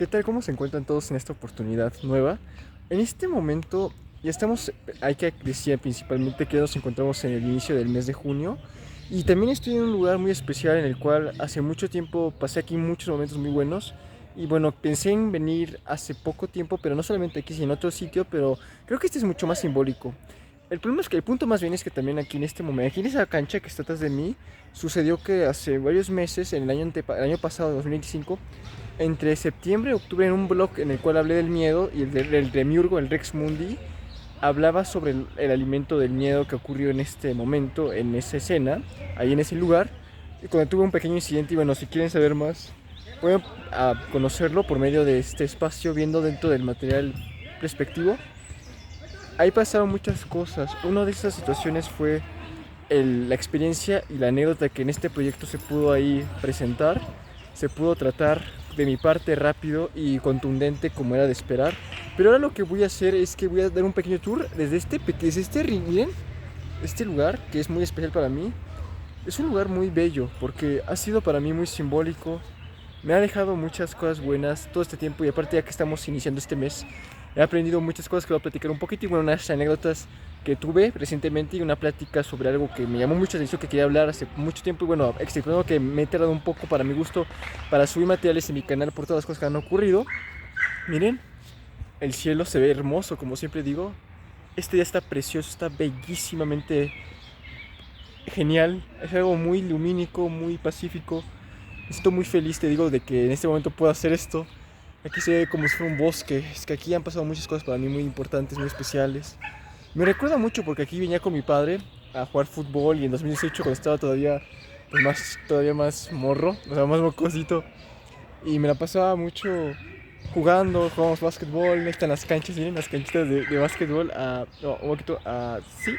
¿Qué tal? ¿Cómo se encuentran todos en esta oportunidad nueva? En este momento ya estamos, hay que decir principalmente que nos encontramos en el inicio del mes de junio y también estoy en un lugar muy especial en el cual hace mucho tiempo pasé aquí muchos momentos muy buenos y bueno, pensé en venir hace poco tiempo, pero no solamente aquí, sino en otro sitio, pero creo que este es mucho más simbólico. El problema es que el punto más bien es que también aquí en este momento, aquí en esa cancha que está atrás de mí, sucedió que hace varios meses, en el año pasado, 2025, entre septiembre y octubre, en un blog en el cual hablé del miedo y el Demiurgo, el Rex Mundi, hablaba sobre el alimento del miedo que ocurrió en este momento, en esa escena, ahí en ese lugar, y cuando tuve un pequeño incidente. Y bueno, si quieren saber más, pueden conocerlo por medio de este espacio, viendo dentro del material respectivo. Ahí pasaron muchas cosas. Una de esas situaciones fue la experiencia y la anécdota que en este proyecto se pudo ahí presentar, se pudo tratar de mi parte rápido y contundente como era de esperar. Pero ahora lo que voy a hacer es que voy a dar un pequeño tour desde este ring. Miren, este lugar que es muy especial para mí. Es un lugar muy bello porque ha sido para mí muy simbólico. Me ha dejado muchas cosas buenas todo este tiempo y aparte ya que estamos iniciando este mes, he aprendido muchas cosas que voy a platicar un poquito y bueno, unas anécdotas que tuve recientemente y una plática sobre algo que me llamó mucho la atención, que quería hablar hace mucho tiempo y bueno, exceptuando que me he tardado un poco para mi gusto para subir materiales en mi canal por todas las cosas que han ocurrido. Miren, el cielo se ve hermoso, como siempre digo. Este día está precioso, está bellísimamente genial, es algo muy lumínico, muy pacífico. Estoy muy feliz, te digo, de que en este momento pueda hacer esto. Aquí se ve como si fuera un bosque. Es que aquí han pasado muchas cosas para mí muy importantes, muy especiales. Me recuerda mucho porque aquí venía con mi padre a jugar fútbol y en 2018 cuando estaba todavía, pues todavía más morro, o sea, más mocosito. Y me la pasaba mucho jugando, jugábamos básquetbol, ahí están las canchas, miren las canchitas de básquetbol, no, un poquito, sí,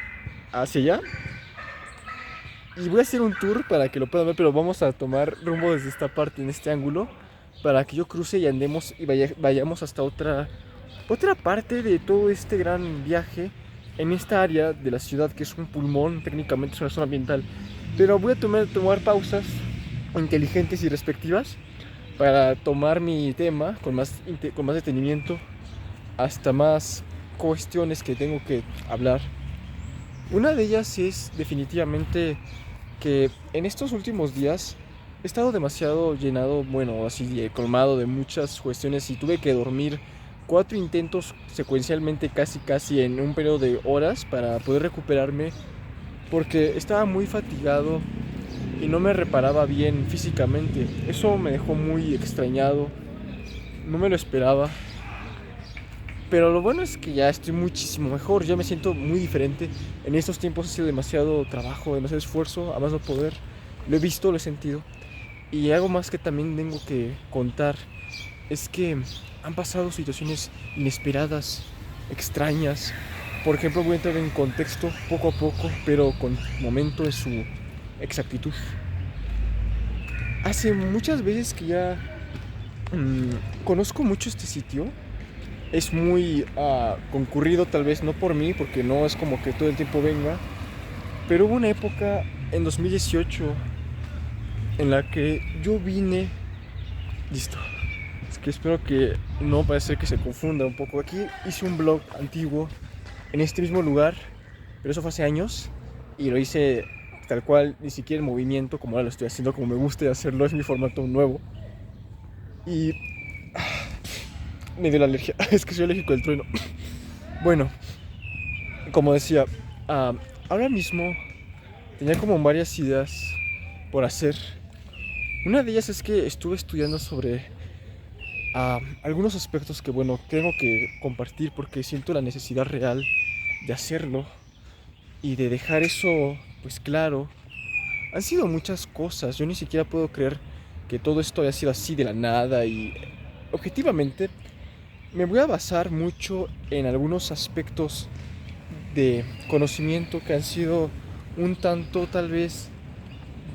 hacia allá. Y voy a hacer un tour para que lo puedan ver, pero vamos a tomar rumbo desde esta parte, en este ángulo, para que yo cruce y andemos y vayamos hasta otra parte de todo este gran viaje en esta área de la ciudad que es un pulmón, técnicamente es una zona ambiental. Pero voy a tomar pausas inteligentes y respectivas para tomar mi tema con más detenimiento hasta más cuestiones que tengo que hablar. Una de ellas es definitivamente que en estos últimos días he estado demasiado llenado, bueno, así colmado de muchas cuestiones y tuve que dormir 4 intentos secuencialmente casi en un periodo de horas para poder recuperarme porque estaba muy fatigado y no me reparaba bien físicamente. Eso me dejó muy extrañado, no me lo esperaba. Pero lo bueno es que ya estoy muchísimo mejor, ya me siento muy diferente. En estos tiempos ha sido demasiado trabajo, demasiado esfuerzo, a más no poder. Lo he visto, lo he sentido. Y algo más que también tengo que contar es que han pasado situaciones inesperadas, extrañas. Por ejemplo, voy a entrar en contexto poco a poco, pero con momento de su exactitud. Hace muchas veces que ya conozco mucho este sitio. Es muy concurrido, tal vez no por mí, porque no es como que todo el tiempo venga, pero hubo una época en 2018 en la que yo vine, listo, es que espero que no parece que se confunda un poco. Aquí hice un blog antiguo en este mismo lugar, pero eso fue hace años y lo hice tal cual, ni siquiera en movimiento, como ahora lo estoy haciendo, como me gusta hacerlo, es mi formato nuevo. Y me dio la alergia, es que soy alérgico al trueno. Bueno, como decía, ah, ahora mismo tenía como varias ideas por hacer. Una de ellas es que estuve estudiando sobre algunos aspectos que, bueno, tengo que compartir porque siento la necesidad real de hacerlo y de dejar eso, pues claro. Han sido muchas cosas, yo ni siquiera puedo creer que todo esto haya sido así de la nada y objetivamente me voy a basar mucho en algunos aspectos de conocimiento que han sido un tanto tal vez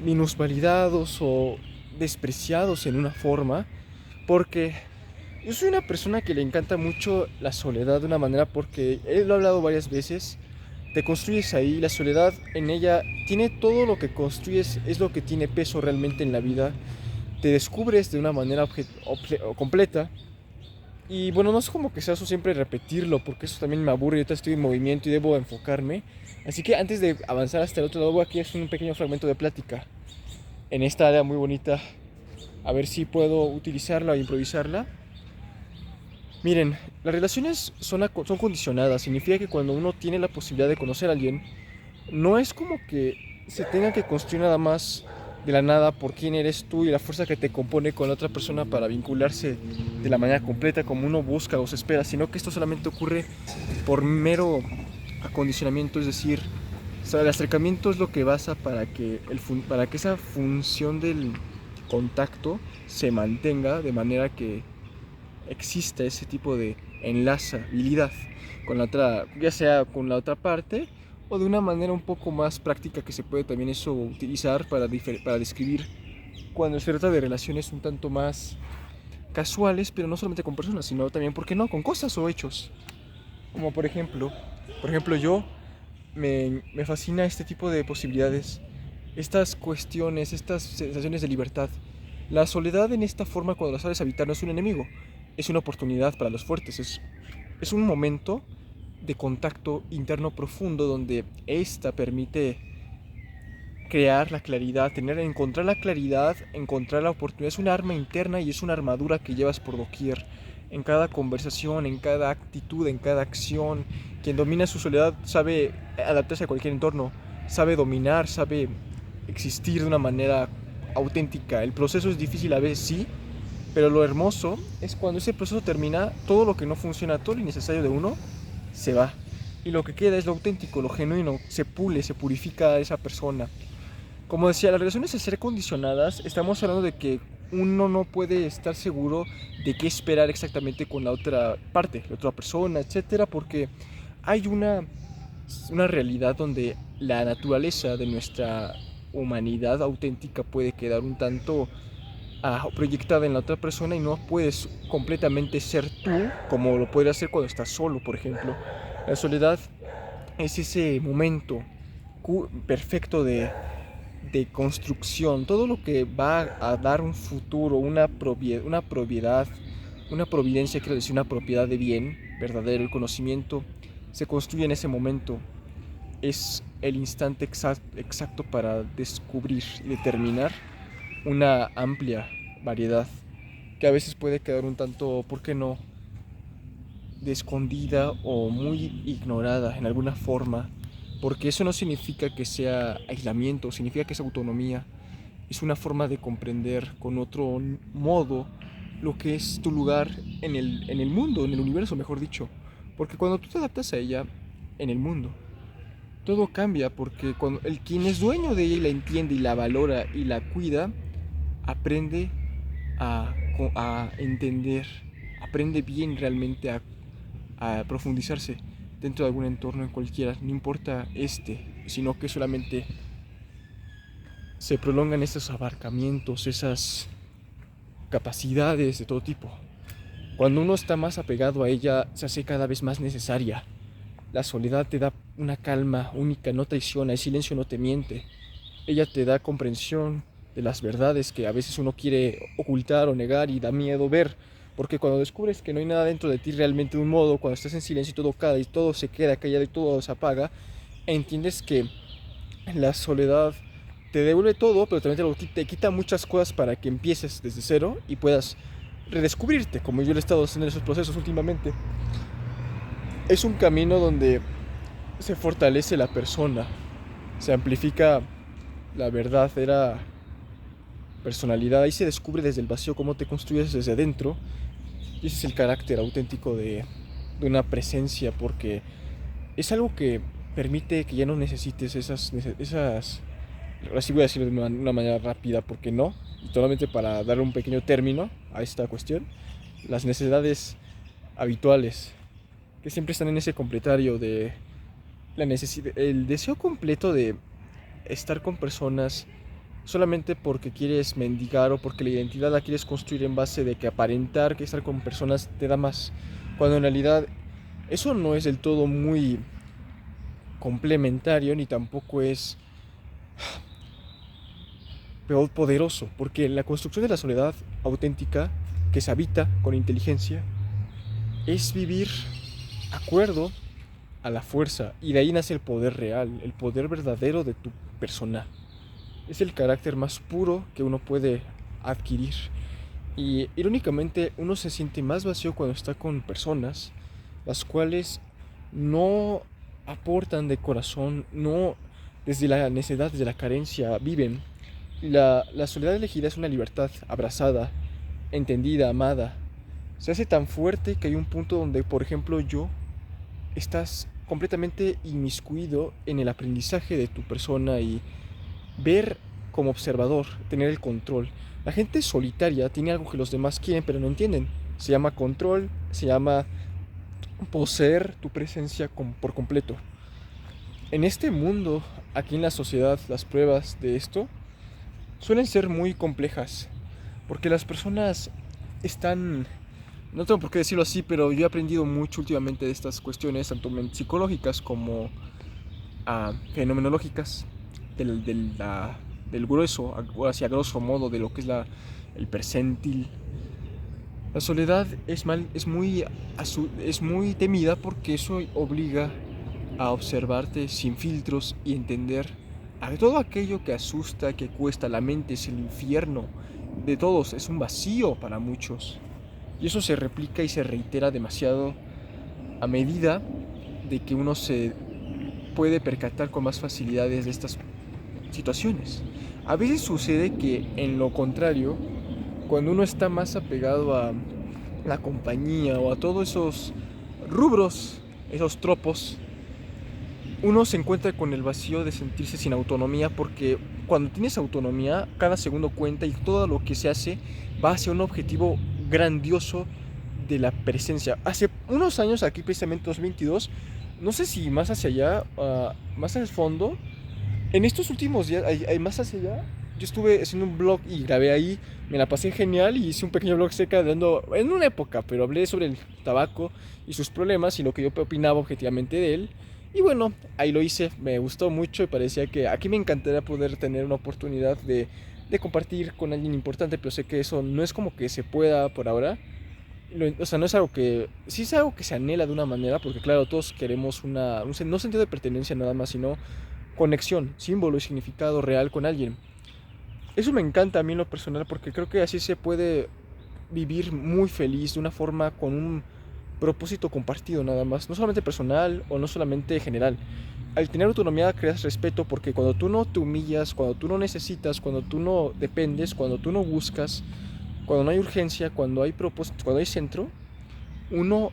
minusvalidados o despreciados en una forma, porque yo soy una persona que le encanta mucho la soledad de una manera, porque lo he hablado varias veces, te construyes ahí, la soledad en ella tiene todo lo que construyes, es lo que tiene peso realmente en la vida, te descubres de una manera completa Y bueno, no es como que sea eso siempre repetirlo, porque eso también me aburre. Yo ahorita estoy en movimiento y debo enfocarme. Así que antes de avanzar hasta el otro lado, aquí es un pequeño fragmento de plática en esta área muy bonita. A ver si puedo utilizarla o improvisarla. Miren, las relaciones son condicionadas. Significa que cuando uno tiene la posibilidad de conocer a alguien, no es como que se tenga que construir nada más de la nada por quién eres tú y la fuerza que te compone con la otra persona para vincularse de la manera completa como uno busca o se espera, sino que esto solamente ocurre por mero acondicionamiento, es decir, o sea, el acercamiento es lo que basa para que esa función del contacto se mantenga de manera que exista ese tipo de enlazabilidad con la otra, ya sea con la otra parte o de una manera un poco más práctica que se puede también eso utilizar para describir cuando se trata de relaciones un tanto más casuales, pero no solamente con personas, sino también, ¿por qué no?, con cosas o hechos. Como por ejemplo yo me fascina este tipo de posibilidades, estas cuestiones, estas sensaciones de libertad. La soledad en esta forma, cuando la sabes habitar, no es un enemigo, es una oportunidad para los fuertes, es un momento de contacto interno profundo donde esta permite crear la claridad, encontrar la claridad, encontrar la oportunidad. Es una arma interna y es una armadura que llevas por doquier, en cada conversación, en cada actitud, en cada acción. Quien domina su soledad sabe adaptarse a cualquier entorno, sabe dominar, sabe existir de una manera auténtica. El proceso es difícil a veces, sí, pero lo hermoso es cuando ese proceso termina, todo lo que no funciona, todo lo innecesario de uno, se va. Y lo que queda es lo auténtico, lo genuino, se pule, se purifica a esa persona. Como decía, las relaciones al ser condicionadas, estamos hablando de que uno no puede estar seguro de qué esperar exactamente con la otra parte, la otra persona, etcétera, porque hay una realidad donde la naturaleza de nuestra humanidad auténtica puede quedar un tanto proyectada en la otra persona y no puedes completamente ser tú como lo puedes hacer cuando estás solo, por ejemplo. La soledad es ese momento perfecto de construcción, todo lo que va a dar un futuro, una providencia, quiero decir, una propiedad de bien verdadero, el conocimiento, se construye en ese momento. Es el instante exacto para descubrir y determinar una amplia variedad que a veces puede quedar un tanto, ¿por qué no?, de escondida o muy ignorada en alguna forma, porque eso no significa que sea aislamiento, significa que es autonomía, es una forma de comprender con otro modo lo que es tu lugar en el mundo, en el universo, mejor dicho, porque cuando tú te adaptas a ella, en el mundo, todo cambia, porque cuando el quien es dueño de ella y la entiende y la valora y la cuida, aprende a entender, aprende bien realmente a profundizarse dentro de algún entorno en cualquiera, no importa sino que solamente se prolongan estos abarcamientos, esas capacidades de todo tipo. Cuando uno está más apegado a ella, se hace cada vez más necesaria. La soledad te da una calma única, no traiciona, el silencio no te miente. Ella te da comprensión de las verdades que a veces uno quiere ocultar o negar y da miedo ver. Porque cuando descubres que no hay nada dentro de ti realmente de un modo, cuando estás en silencio y todo cae y todo se queda callado y todo se apaga, entiendes que la soledad te devuelve todo, pero también te quita muchas cosas para que empieces desde cero y puedas redescubrirte, como yo lo he estado haciendo en esos procesos últimamente. Es un camino donde se fortalece la persona, se amplifica la verdadera personalidad, ahí se descubre desde el vacío cómo te construyes desde dentro, y ese es el carácter auténtico de una presencia, porque es algo que permite que ya no necesites así voy a decirlo de una manera rápida, porque no, y solamente para dar un pequeño término a esta cuestión, las necesidades habituales, que siempre están en ese completario de la necesidad, el deseo completo de estar con personas solamente porque quieres mendigar o porque la identidad la quieres construir en base de que aparentar que estar con personas te da más, cuando en realidad eso no es del todo muy complementario ni tampoco es poderoso, porque la construcción de la soledad auténtica que se habita con inteligencia es vivir acuerdo a la fuerza, y de ahí nace el poder real, el poder verdadero de tu persona. Es el carácter más puro que uno puede adquirir. Y irónicamente uno se siente más vacío cuando está con personas las cuales no aportan de corazón, no desde la necesidad, desde la carencia viven. La soledad elegida es una libertad abrazada, entendida, amada. Se hace tan fuerte que hay un punto donde, por ejemplo, estás completamente inmiscuido en el aprendizaje de tu persona y ver como observador, tener el control. La gente solitaria tiene algo que los demás quieren pero no entienden. Se llama control, se llama poseer tu presencia por completo. En este mundo, aquí en la sociedad, las pruebas de esto suelen ser muy complejas, porque las personas están, no tengo por qué decirlo así, pero yo he aprendido mucho últimamente de estas cuestiones, tanto psicológicas como fenomenológicas, del grueso, hacia grosso modo, de lo que es el percentil. La soledad es muy temida porque eso obliga a observarte sin filtros y entender a todo aquello que asusta, que cuesta. La mente es el infierno de todos, es un vacío para muchos. Y eso se replica y se reitera demasiado a medida de que uno se puede percatar con más facilidades de estas situaciones. A veces sucede que, en lo contrario, cuando uno está más apegado a la compañía o a todos esos rubros, esos tropos, uno se encuentra con el vacío de sentirse sin autonomía, porque cuando tienes autonomía, cada segundo cuenta y todo lo que se hace va hacia un objetivo grandioso de la presencia. Hace unos años, aquí precisamente 2022, no sé si más hacia allá, más al fondo, en estos últimos días, más hacia allá, yo estuve haciendo un blog y grabé ahí, me la pasé genial y hice un pequeño blog cerca en una época, pero hablé sobre el tabaco y sus problemas y lo que yo opinaba objetivamente de él. Y bueno, ahí lo hice, me gustó mucho y parecía que aquí me encantaría poder tener una oportunidad de compartir con alguien importante, pero sé que eso no es como que se pueda por ahora. O sea, no es algo que... Sí es algo que se anhela de una manera, porque claro, todos queremos no sentido de pertenencia nada más, sino conexión, símbolo y significado real con alguien. Eso me encanta a mí en lo personal, porque creo que así se puede vivir muy feliz de una forma con un propósito compartido nada más, no solamente personal o no solamente general. Al tener autonomía creas respeto, porque cuando tú no te humillas, cuando tú no necesitas, cuando tú no dependes, cuando tú no buscas, cuando no hay urgencia, cuando hay propósito, cuando hay centro, uno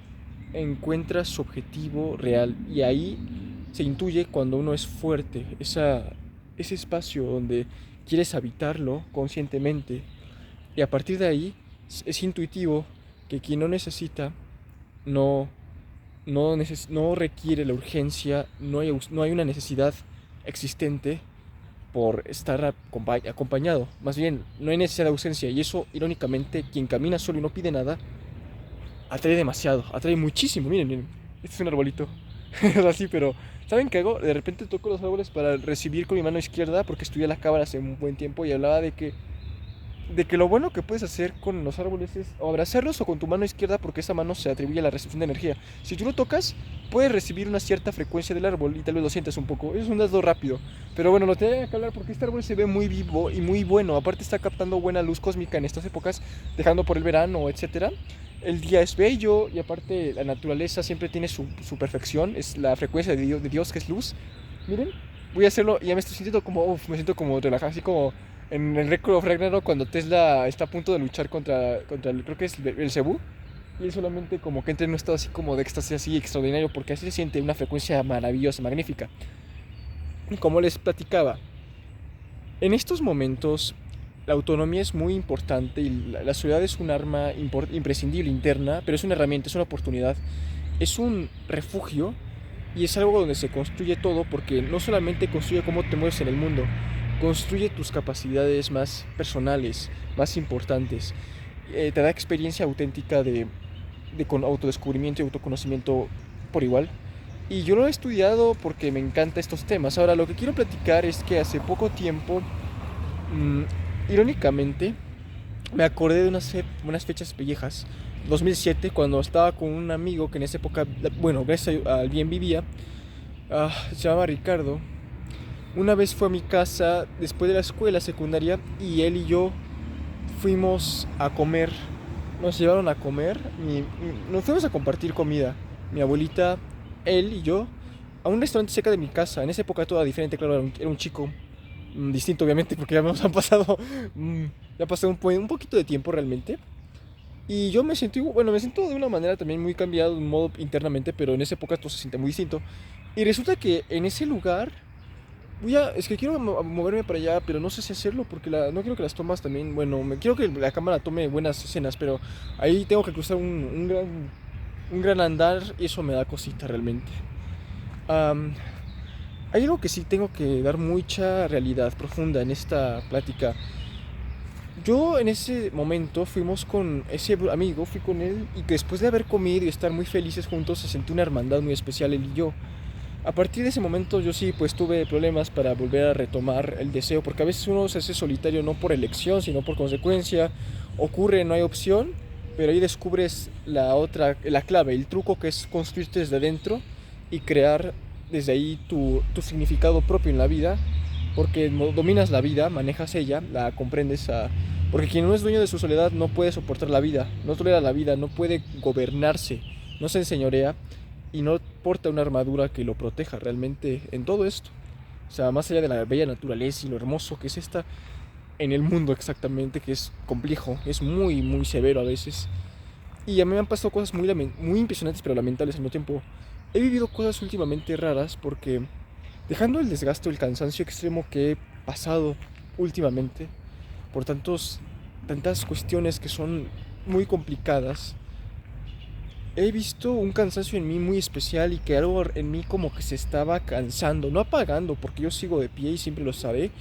encuentra su objetivo real, y ahí se intuye cuando uno es fuerte, ese espacio donde quieres habitarlo conscientemente, y a partir de ahí es intuitivo que quien no necesita no, no requiere la urgencia, no hay una necesidad existente por estar acompañado. Más bien, no hay necesidad de ausencia, y eso, irónicamente, quien camina solo y no pide nada, atrae demasiado, atrae muchísimo. Miren, este es un arbolito. Es así, pero ¿saben qué hago? De repente toco los árboles para recibir con mi mano izquierda, porque estudié la cábala hace un buen tiempo y hablaba de que lo bueno que puedes hacer con los árboles es o abrazarlos o con tu mano izquierda, porque esa mano se atribuye a la recepción de energía. Si tú lo tocas, puedes recibir una cierta frecuencia del árbol y tal vez lo sientes un poco. Es un dato rápido. Pero bueno, lo tenía que hablar porque este árbol se ve muy vivo y muy bueno. Aparte está captando buena luz cósmica en estas épocas, dejando por el verano, etcétera. El día es bello y aparte la naturaleza siempre tiene su perfección. Es la frecuencia de Dios, que es luz. Miren, voy a hacerlo y ya me estoy sintiendo como, me siento como relajado, así como en el Record of Ragnarok, cuando Tesla está a punto de luchar contra creo que es el Cebú, y él solamente como que entra en un estado así como de éxtasis así extraordinario, porque así se siente una frecuencia maravillosa, magnífica. Y como les platicaba, en estos momentos la autonomía es muy importante y la soledad es un arma imprescindible interna, pero es una herramienta, es una oportunidad, es un refugio, y es algo donde se construye todo, porque no solamente construye cómo te mueves en el mundo, construye tus capacidades más personales, más importantes. Te da experiencia auténtica de con autodescubrimiento y autoconocimiento por igual. Y yo lo he estudiado porque me encantan estos temas. Ahora, lo que quiero platicar es que hace poco tiempo, irónicamente, me acordé de unas fechas viejas, 2007, cuando estaba con un amigo que en esa época, bueno, gracias al bien vivía, se llamaba Ricardo. Una vez fue a mi casa después de la escuela secundaria y él y yo fuimos a comer. Nos llevaron a comer, nos fuimos a compartir comida. Mi abuelita, él y yo, a un restaurante cerca de mi casa. En esa época todo era diferente, claro, era un chico distinto obviamente porque ya nos han pasado, ya pasó un poquito de tiempo realmente. Y yo me sentí, bueno, me siento de una manera también muy cambiado, de un modo internamente, pero en esa época todo se siente muy distinto. Y resulta que en ese lugar, es que quiero moverme para allá, pero no sé si hacerlo porque no quiero que las tomas también, bueno, quiero que la cámara tome buenas escenas, pero ahí tengo que cruzar un gran andar y eso me da cosita realmente. Am, Hay algo que sí tengo que dar mucha realidad profunda en esta plática. Yo en ese momento fuimos con ese amigo, fui con él y después de haber comido y estar muy felices juntos se sentía una hermandad muy especial él y yo. A partir de ese momento yo sí pues tuve problemas para volver a retomar el deseo porque a veces uno se hace solitario no por elección sino por consecuencia, ocurre, no hay opción, pero ahí descubres la clave, el truco que es construirte desde adentro y crear desde ahí tu significado propio en la vida porque dominas la vida, manejas ella, la comprendes porque quien no es dueño de su soledad no puede soportar la vida, no tolera la vida, no puede gobernarse, no se enseñorea y no porta una armadura que lo proteja realmente en todo esto. O sea, más allá de la bella naturaleza y lo hermoso que es esta en el mundo exactamente, que es complejo, es muy, muy severo a veces. Y a mí me han pasado cosas muy impresionantes pero lamentables al mismo tiempo. He vivido cosas últimamente raras porque dejando el desgaste o el cansancio extremo que he pasado últimamente por tantas cuestiones que son muy complicadas, he visto un cansancio en mí muy especial y que algo en mí como que se estaba cansando, no apagando porque yo sigo de pie y siempre lo sabré,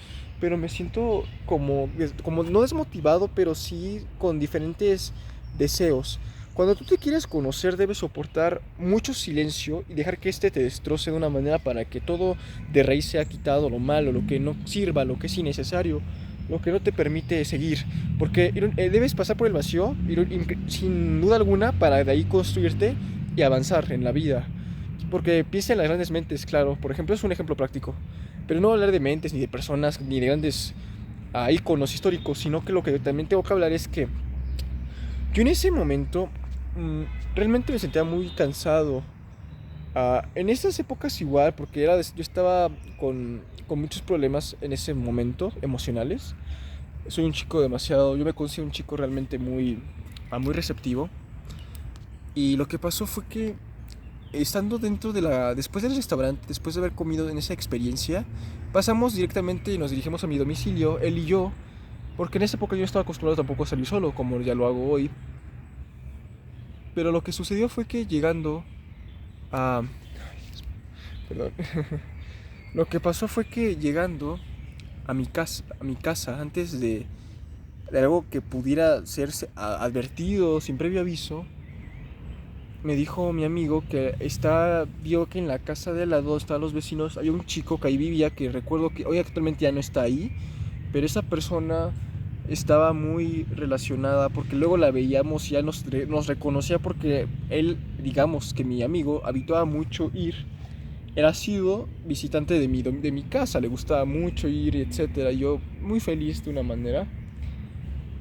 pero me siento como no desmotivado, pero sí con diferentes deseos. Cuando tú te quieres conocer debes soportar mucho silencio y dejar que este te destroce de una manera para que todo de raíz sea quitado, lo malo, lo que no sirva, lo que es innecesario, lo que no te permite seguir. Porque debes pasar por el vacío, sin duda alguna, para de ahí construirte y avanzar en la vida. Porque piensa en las grandes mentes, claro. Por ejemplo, es un ejemplo práctico. Pero no hablar de mentes, ni de personas, ni de grandes íconos históricos, sino que lo que también tengo que hablar es que yo en ese momento realmente me sentía muy cansado. En esas épocas igual, porque yo estaba con muchos problemas en ese momento, emocionales. Soy un chico yo me considero un chico realmente muy receptivo. Y lo que pasó fue que estando después del restaurante, después de haber comido en esa experiencia, pasamos directamente y nos dirigimos a mi domicilio, él y yo, porque en esa época yo no estaba acostumbrado tampoco a salir solo, como ya lo hago hoy. Pero lo que sucedió fue que llegando a... Perdón. Lo que pasó fue que llegando a mi casa antes de algo que pudiera ser advertido sin previo aviso, me dijo mi amigo que vio que en la casa de al lado estaban los vecinos, había un chico que ahí vivía, que recuerdo que hoy actualmente ya no está ahí, pero esa persona estaba muy relacionada porque luego la veíamos y ya nos reconocía porque él, digamos que mi amigo, habituaba mucho era sido visitante de mi casa, le gustaba mucho ir, etcétera. Yo muy feliz de una manera.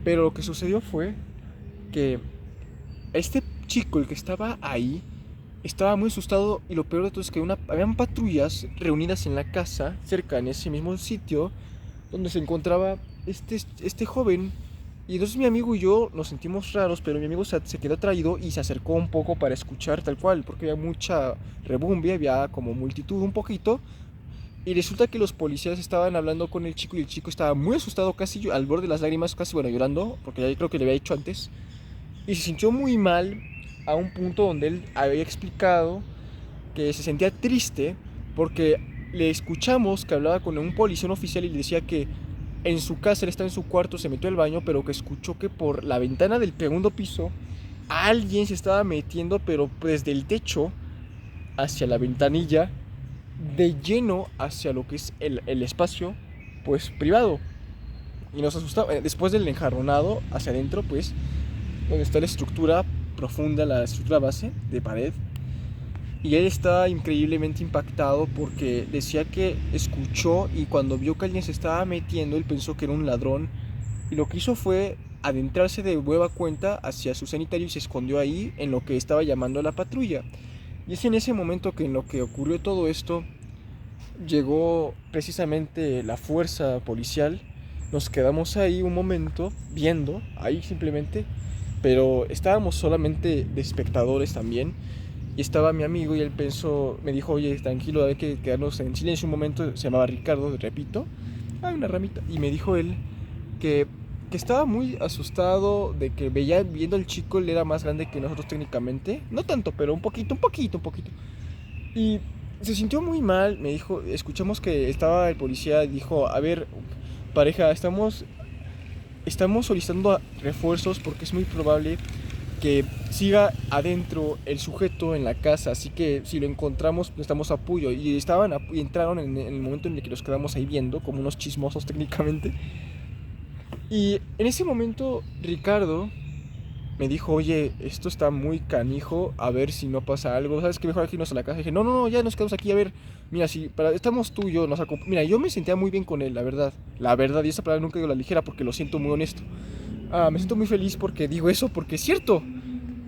Pero lo que sucedió fue que este chico, el que estaba ahí, estaba muy asustado y lo peor de todo es que habían patrullas reunidas en la casa, cerca en ese mismo sitio, donde se encontraba este joven. Y entonces mi amigo y yo nos sentimos raros, pero mi amigo se quedó atraído y se acercó un poco para escuchar tal cual, porque había mucha rebumbia, había como multitud un poquito. Y resulta que los policías estaban hablando con el chico y el chico estaba muy asustado, casi al borde de las lágrimas, casi bueno, llorando, porque ya creo que le había dicho antes. Y se sintió muy mal a un punto donde él había explicado que se sentía triste porque le escuchamos que hablaba con un policía, un oficial, y le decía que en su casa, él estaba en su cuarto, se metió al baño, pero que escuchó que por la ventana del segundo piso alguien se estaba metiendo, pero desde el techo hacia la ventanilla, de lleno hacia lo que es el espacio, pues privado. Y nos asustaba, después del enjarronado, hacia adentro, pues, donde está la estructura profunda la estructura base de pared. Y él estaba increíblemente impactado porque decía que escuchó y cuando vio que alguien se estaba metiendo, él pensó que era un ladrón. Y lo que hizo fue adentrarse de nueva cuenta hacia su sanitario y se escondió ahí en lo que estaba llamando a la patrulla. Y es en ese momento que en lo que ocurrió todo esto, llegó precisamente la fuerza policial. Nos quedamos ahí un momento viendo, ahí simplemente, pero estábamos solamente de espectadores también. Y estaba mi amigo y él pensó, me dijo, oye, tranquilo, hay que quedarnos en silencio un momento. Se llamaba Ricardo, repito. Hay una ramita. Y me dijo él que, que estaba muy asustado de que veía, viendo al chico, él era más grande que nosotros técnicamente. No tanto, pero un poquito, un poquito, un poquito. Y se sintió muy mal, me dijo, escuchamos que estaba el policía, dijo, a ver, pareja, estamos solicitando refuerzos porque es muy probable que siga adentro el sujeto en la casa, así que si lo encontramos necesitamos apoyo. Y y entraron en el momento en el que nos quedamos ahí viendo, como unos chismosos técnicamente. Y en ese momento Ricardo me dijo, oye, esto está muy canijo, a ver si no pasa algo, ¿sabes qué? Mejor aquí irnos a la casa. Y dije, no, no, no, ya nos quedamos aquí, a ver, mira, si estamos tú y yo, mira, yo me sentía muy bien con él, la verdad, y esa palabra nunca digo la ligera porque lo siento muy honesto. Me siento muy feliz porque digo eso, porque es cierto.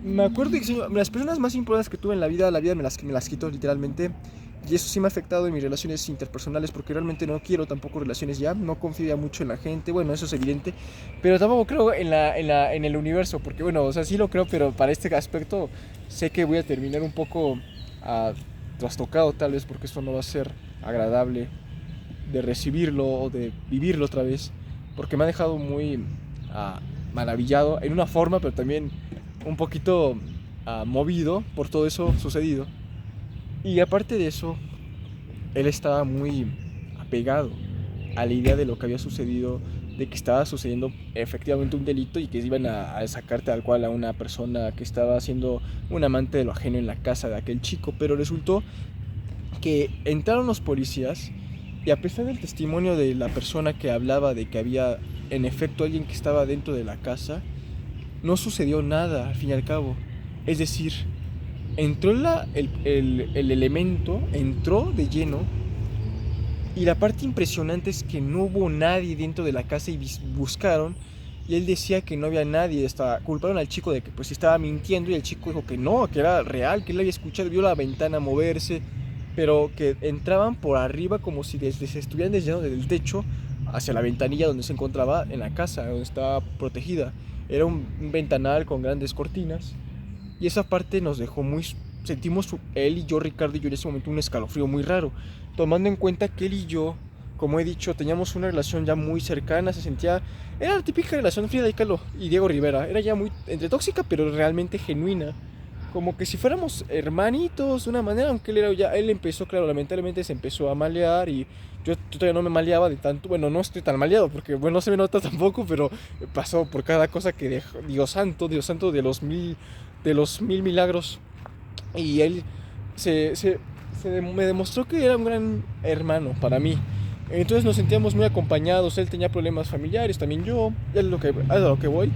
Me acuerdo que las personas más importantes que tuve en la vida me las quito literalmente. Y eso sí me ha afectado en mis relaciones interpersonales porque realmente no quiero tampoco relaciones ya, no confío ya mucho en la gente, bueno, eso es evidente, pero tampoco creo en el universo, porque bueno, o sea, sí lo creo, pero para este aspecto sé que voy a terminar un poco trastocado tal vez porque esto no va a ser agradable de recibirlo o de vivirlo otra vez, porque me ha dejado muy maravillado en una forma, pero también un poquito movido por todo eso sucedido. Y aparte de eso, él estaba muy apegado a la idea de lo que había sucedido, de que estaba sucediendo efectivamente un delito y que iban a sacar tal cual a una persona que estaba siendo un amante de lo ajeno en la casa de aquel chico. Pero resultó que entraron los policías y a pesar del testimonio de la persona que hablaba de que había en efecto alguien que estaba dentro de la casa, no sucedió nada al fin y al cabo. Es decir, entró el elemento, entró de lleno. Y la parte impresionante es que no hubo nadie dentro de la casa y buscaron. Y él decía que no había nadie. Culparon al chico de que pues estaba mintiendo. Y el chico dijo que no, que era real, que él había escuchado, vio la ventana moverse. Pero que entraban por arriba como si se estuvieran desde el techo hacia la ventanilla donde se encontraba en la casa, donde estaba protegida. Era un ventanal con grandes cortinas. Y esa parte nos dejó muy... Sentimos, él y yo, Ricardo y yo, en ese momento un escalofrío muy raro. Tomando en cuenta que él y yo, como he dicho, teníamos una relación ya muy cercana, se sentía... Era la típica relación Frida Kahlo y Diego Rivera. Era ya muy entre tóxica, pero realmente genuina. Como que si fuéramos hermanitos de una manera, aunque él empezó, claro, lamentablemente se empezó a malear y yo todavía no me maleaba de tanto, bueno, no estoy tan maleado porque, bueno, no se me nota tampoco, pero pasó por cada cosa que dejó, Dios santo de los mil milagros. Y él me demostró que era un gran hermano para mí. Entonces nos sentíamos muy acompañados, él tenía problemas familiares, también yo, a lo que voy.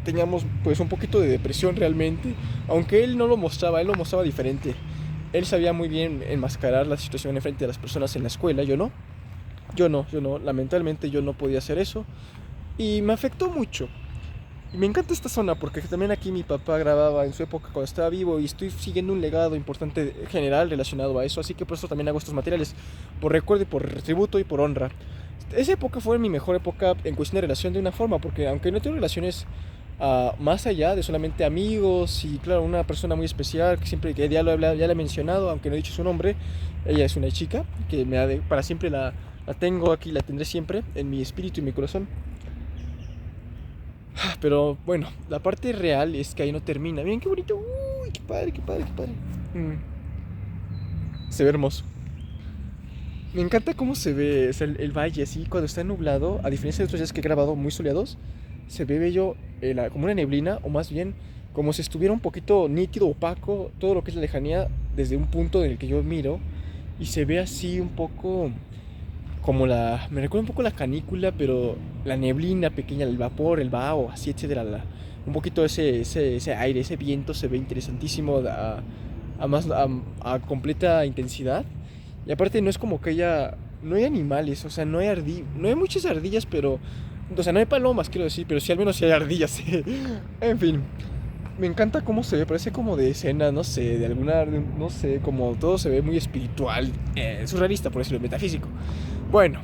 Teníamos pues un poquito de depresión realmente, aunque él no lo mostraba, él lo mostraba diferente. Él sabía muy bien enmascarar la situación en frente de las personas en la escuela, yo no, lamentablemente yo no podía hacer eso y me afectó mucho. Y me encanta esta zona porque también aquí mi papá grababa en su época cuando estaba vivo y estoy siguiendo un legado importante general relacionado a eso, así que por eso también hago estos materiales, por recuerdo y por tributo y por honra. Esa época fue mi mejor época en cuestión de relación de una forma, porque aunque no tengo relaciones más allá de solamente amigos y claro, una persona muy especial que siempre que ya ya la he mencionado, aunque no he dicho su nombre, ella es una chica que para siempre la tengo aquí, la tendré siempre en mi espíritu y mi corazón. Pero bueno, la parte real es que ahí no termina. Miren qué bonito. Uy, qué padre, qué padre, qué padre. Se ve hermoso. Me encanta cómo se ve, o sea, el valle así cuando está nublado, a diferencia de otros días que he grabado muy soleados, se ve bello como una neblina, o más bien como si estuviera un poquito nítido, opaco, todo lo que es la lejanía desde un punto en el que yo miro, y se ve así un poco me recuerda un poco la canícula, pero la neblina pequeña, el vapor, el vaho, así, etcétera, un poquito ese aire, ese viento se ve interesantísimo a completa intensidad. Y aparte no es como que no hay animales, o sea, no hay muchas ardillas, pero, o sea, no hay palomas, quiero decir, pero sí al menos sí hay ardillas. En fin, me encanta cómo se ve, parece como de escena, no sé, no sé, como todo se ve muy espiritual, surrealista, por decirlo, metafísico. Bueno,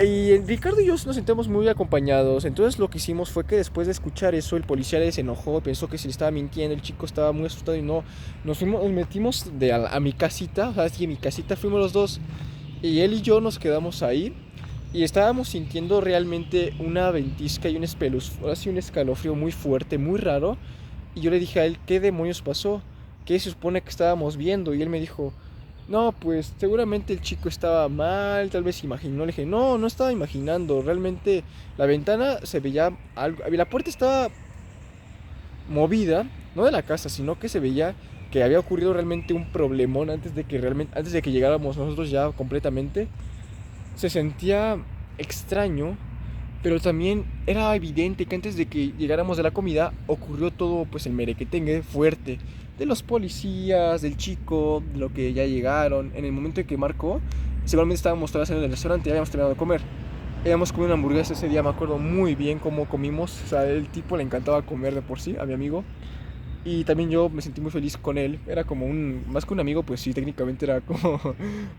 y Ricardo y yo nos sentimos muy acompañados. Entonces lo que hicimos fue que después de escuchar eso, el policía se enojó, pensó que se le estaba mintiendo, el chico estaba muy asustado y no. Nos metimos a mi casita, o sea, sí, en mi casita fuimos los dos. Y él y yo nos quedamos ahí. Y estábamos sintiendo realmente una ventisca y ahora sí un escalofrío muy fuerte, muy raro. Y yo le dije a él, ¿qué demonios pasó? ¿Qué se supone que estábamos viendo? Y él me dijo, no, pues seguramente el chico estaba mal, tal vez imaginó. Le dije, no, no estaba imaginando. Realmente la ventana se veía algo. La puerta estaba movida, no de la casa, sino que se veía que había ocurrido realmente un problemón antes de que llegáramos nosotros ya completamente. Se sentía extraño, pero también era evidente que antes de que llegáramos de la comida ocurrió todo pues el merequetengue fuerte de los policías, del chico, de lo que ya llegaron. En el momento en que marcó, seguramente estábamos todavía en el restaurante, ya habíamos terminado de comer. Habíamos comido una hamburguesa ese día, me acuerdo muy bien cómo comimos. O sea, el tipo le encantaba comer de por sí, a mi amigo. Y también yo me sentí muy feliz con él. Era como más que un amigo, pues sí, técnicamente era como,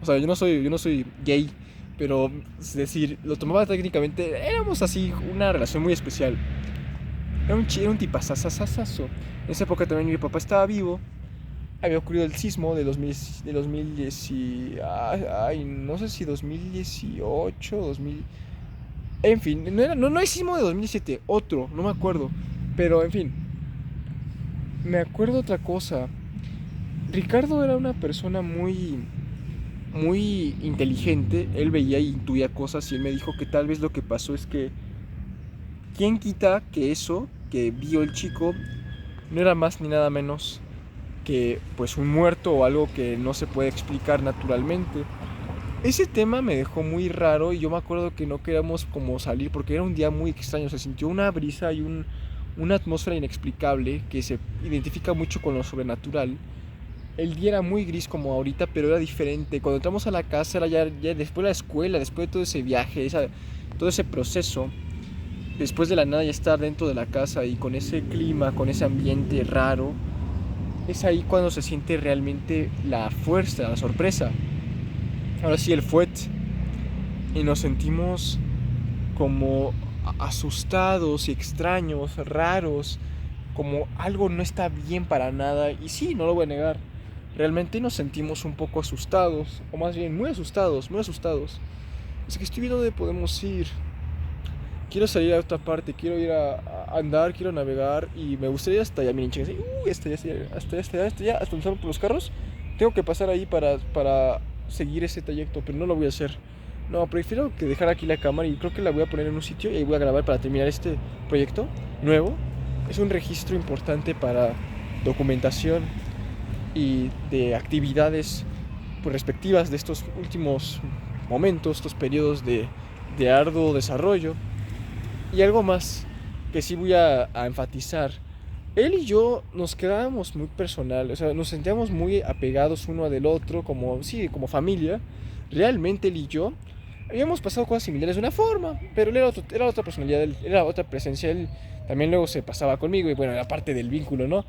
o sea, yo no soy gay, pero es decir, lo tomaba técnicamente, éramos así, una relación muy especial. Era un tipazazazazazo. En esa época también mi papá estaba vivo. Había ocurrido el sismo de 2010, ay, no sé si 2018, 2000, en fin, no hay sismo de 2017, otro, no me acuerdo, pero en fin, me acuerdo otra cosa. Ricardo era una persona muy inteligente, él veía y intuía cosas y él me dijo que tal vez lo que pasó es que, ¿quién quita que eso que vio el chico no era más ni nada menos que pues un muerto o algo que no se puede explicar naturalmente? Ese tema me dejó muy raro y yo me acuerdo que no queríamos como salir porque era un día muy extraño, se sintió una brisa y una atmósfera inexplicable que se identifica mucho con lo sobrenatural. El día era muy gris como ahorita, pero era diferente. Cuando entramos a la casa era ya después de la escuela, después de todo ese viaje, todo ese proceso, después de la nada ya estar dentro de la casa y con ese clima, con ese ambiente raro, es ahí cuando se siente realmente la fuerza, la sorpresa. Ahora sí, el fuet. Y nos sentimos como asustados y extraños, raros, como algo no está bien para nada. Y sí, no lo voy a negar. Realmente nos sentimos un poco asustados, o más bien muy asustados, muy asustados. Es que estoy viendo dónde podemos ir. Quiero salir a otra parte, quiero ir a andar, quiero navegar y me gustaría ir hasta allá, miren, chicas. Hasta allá, hasta donde salen por los carros. Tengo que pasar ahí para seguir ese trayecto, pero no lo voy a hacer. No, prefiero que dejar aquí la cámara y creo que la voy a poner en un sitio y ahí voy a grabar para terminar este proyecto nuevo. Es un registro importante para documentación y de actividades pues, respectivas de estos últimos momentos, estos periodos de arduo desarrollo. Y algo más que sí voy a enfatizar. Él y yo nos quedábamos muy personal, o sea, nos sentíamos muy apegados uno del otro, como, sí, como familia. Realmente él y yo habíamos pasado cosas similares de una forma, pero él era otra personalidad, él era otra presencia. Él también luego se pasaba conmigo y bueno, era parte del vínculo, ¿no?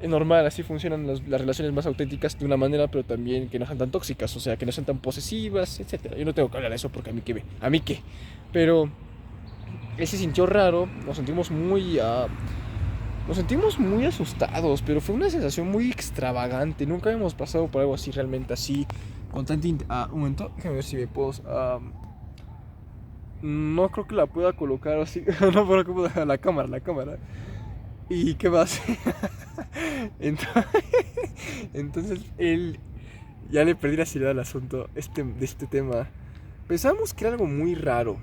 Es normal, así funcionan las relaciones más auténticas de una manera, pero también que no sean tan tóxicas, o sea, que no sean tan posesivas, etcétera. Yo no tengo que hablar de eso porque a mí qué. Pero él se sintió raro, nos sentimos muy asustados, pero fue una sensación muy extravagante. Nunca habíamos pasado por algo así, realmente así, con tanta... un momento, déjame ver si me puedo... no creo que la pueda colocar así. No, pero como la cámara. ¿Y qué más? Entonces, entonces él... Ya le perdí la seriedad al asunto de este tema. Pensamos que era algo muy raro.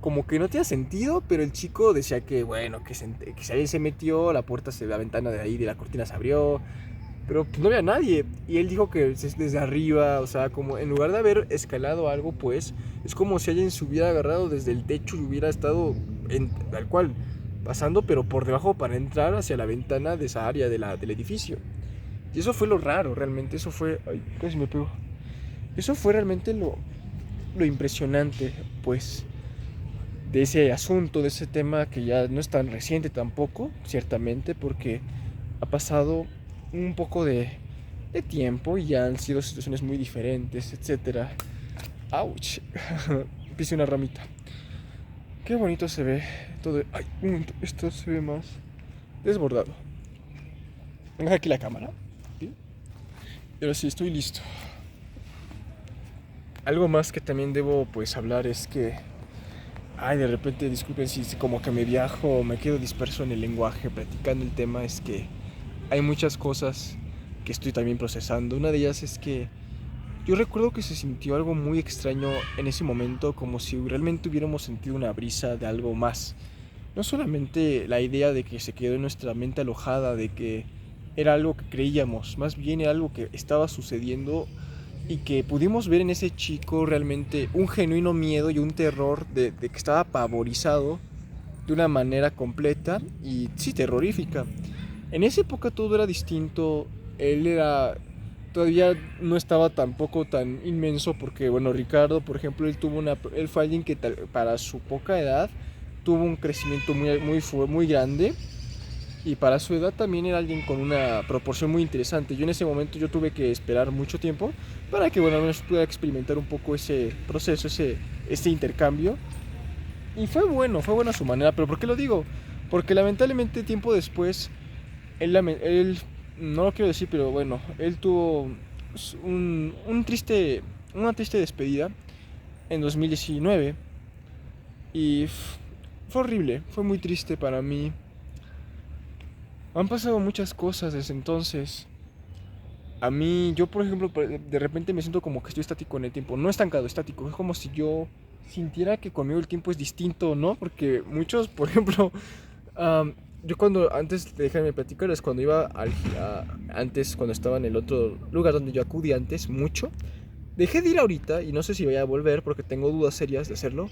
Como que no tenía sentido, pero el chico decía que, bueno, que si alguien se metió, la ventana de ahí de la cortina se abrió, pero pues no había nadie. Y él dijo que desde arriba, o sea, como en lugar de haber escalado algo, pues, es como si alguien se hubiera agarrado desde el techo y hubiera estado tal cual, pasando pero por debajo para entrar hacia la ventana de esa área del edificio. Y eso fue lo raro, realmente, eso fue... Ay, casi me pego. Eso fue realmente lo impresionante, pues, de ese asunto, de ese tema que ya no es tan reciente tampoco, ciertamente, porque ha pasado un poco de tiempo y ya han sido situaciones muy diferentes, etcétera. ¡Auch! Pise una ramita. Qué bonito se ve todo. Ay, un momento, esto se ve más desbordado. Deja aquí la cámara. ¿Sí? Y ahora sí, estoy listo. Algo más que también debo pues hablar es que, ay, de repente, disculpen si como que me viajo, me quedo disperso en el lenguaje platicando el tema, es que hay muchas cosas que estoy también procesando. Una de ellas es que yo recuerdo que se sintió algo muy extraño en ese momento, como si realmente hubiéramos sentido una brisa de algo más. No solamente la idea de que se quedó en nuestra mente alojada, de que era algo que creíamos, más bien era algo que estaba sucediendo y que pudimos ver en ese chico realmente un genuino miedo y un terror de que estaba apavorizado de una manera completa y sí, terrorífica. En esa época todo era distinto, él era... Todavía no estaba tampoco tan inmenso porque, bueno, Ricardo, por ejemplo, él fue alguien que para su poca edad tuvo un crecimiento muy grande y para su edad también era alguien con una proporción muy interesante. Yo en ese momento yo tuve que esperar mucho tiempo para que, bueno, al menos pudiera experimentar un poco ese proceso, ese intercambio. Y fue bueno a su manera, pero ¿por qué lo digo? Porque lamentablemente tiempo después, él no lo quiero decir, pero bueno, él tuvo una triste despedida en 2019 y fue horrible, fue muy triste para mí. Han pasado muchas cosas desde entonces. A mí, yo por ejemplo, de repente me siento como que estoy estático en el tiempo. No estancado, estático. Es como si yo sintiera que conmigo el tiempo es distinto, ¿no? Porque muchos, por ejemplo, yo cuando, antes de dejarme platicar, es cuando iba antes, cuando estaba en el otro lugar donde yo acudí antes, mucho. Dejé de ir ahorita y no sé si voy a volver porque tengo dudas serias de hacerlo.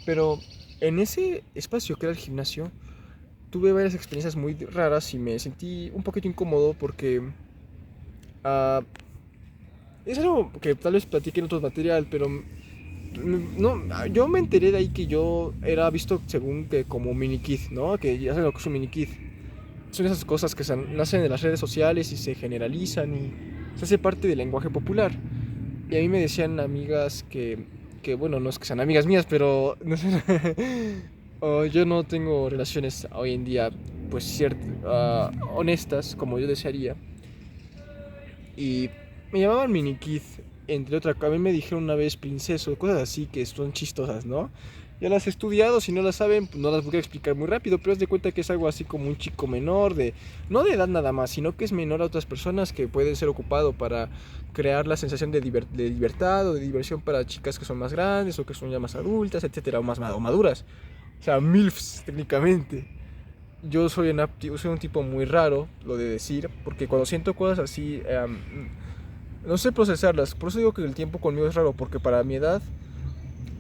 Pero en ese espacio que era el gimnasio, tuve varias experiencias muy raras y me sentí un poquito incómodo porque ah, es algo que tal vez platique en otro material, pero no, yo me enteré de ahí que yo era visto según que como mini kid, ¿no? Que ya saben lo que es un mini kid. Son esas cosas que nacen de las redes sociales y se generalizan y se hace parte del lenguaje popular. Y a mí me decían amigas que bueno, no es que sean amigas mías, pero no sé, yo no tengo relaciones hoy en día, pues honestas como yo desearía. Y me llamaban Mini Kid, entre otras. A mí me dijeron una vez princeso, cosas así que son chistosas, ¿no? Ya las he estudiado, si no las saben, pues no las voy a explicar muy rápido, pero haz de cuenta que es algo así como un chico menor, no de edad nada más, sino que es menor a otras personas que pueden ser ocupado para crear la sensación de libertad o de diversión para chicas que son más grandes o que son ya más adultas, etcétera, o maduras. O sea, MILFs técnicamente. Yo soy un tipo muy raro, lo de decir, porque cuando siento cosas así, no sé procesarlas. Por eso digo que el tiempo conmigo es raro, porque para mi edad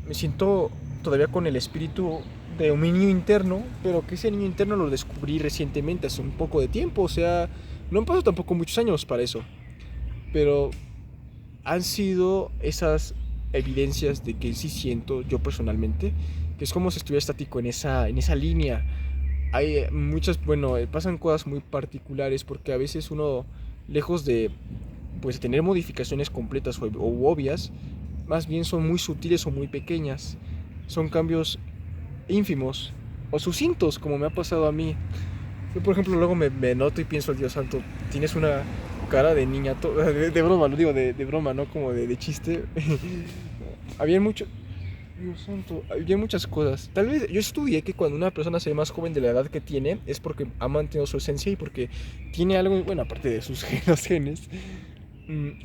me siento todavía con el espíritu de un niño interno, pero que ese niño interno lo descubrí recientemente, hace un poco de tiempo. O sea, no han pasado tampoco muchos años para eso, pero han sido esas evidencias de que sí siento yo personalmente, que es como si estuviera estático en esa línea. Hay muchas, bueno, pasan cosas muy particulares porque a veces uno, lejos de pues tener modificaciones completas o obvias, más bien son muy sutiles o muy pequeñas. Son cambios ínfimos o sucintos, como me ha pasado a mí. Yo, por ejemplo, luego me noto y pienso, Dios santo, tienes una cara de niña, de broma, lo digo de broma, no como de chiste. Había mucho, Dios santo, había muchas cosas. Tal vez yo estudié que cuando una persona se ve más joven de la edad que tiene es porque ha mantenido su esencia y porque tiene algo, bueno, aparte de sus los genes,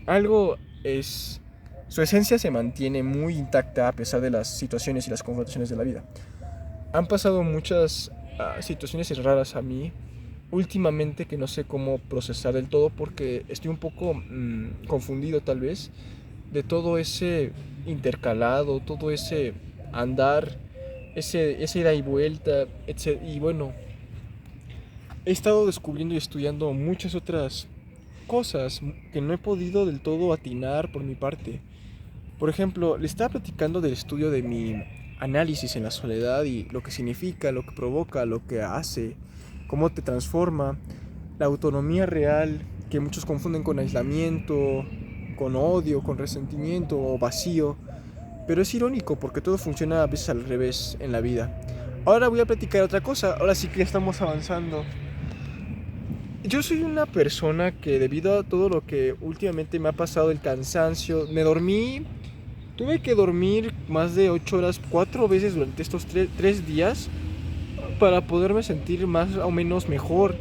algo es... Su esencia se mantiene muy intacta a pesar de las situaciones y las confrontaciones de la vida. Han pasado muchas situaciones raras a mí últimamente que no sé cómo procesar del todo porque estoy un poco confundido tal vez de todo ese intercalado, todo ese andar, ese ida y vuelta, etc. Y bueno, he estado descubriendo y estudiando muchas otras cosas que no he podido del todo atinar por mi parte. Por ejemplo, le estaba platicando del estudio de mi análisis en la soledad y lo que significa, lo que provoca, lo que hace, cómo te transforma, la autonomía real que muchos confunden con aislamiento, con odio, con resentimiento o vacío. Pero es irónico porque todo funciona a veces al revés en la vida. Ahora voy a platicar otra cosa, ahora sí que estamos avanzando. Yo soy una persona que debido a todo lo que últimamente me ha pasado, el cansancio, tuve que dormir más de 8 horas, 4 veces durante estos 3 días para poderme sentir más o menos mejor.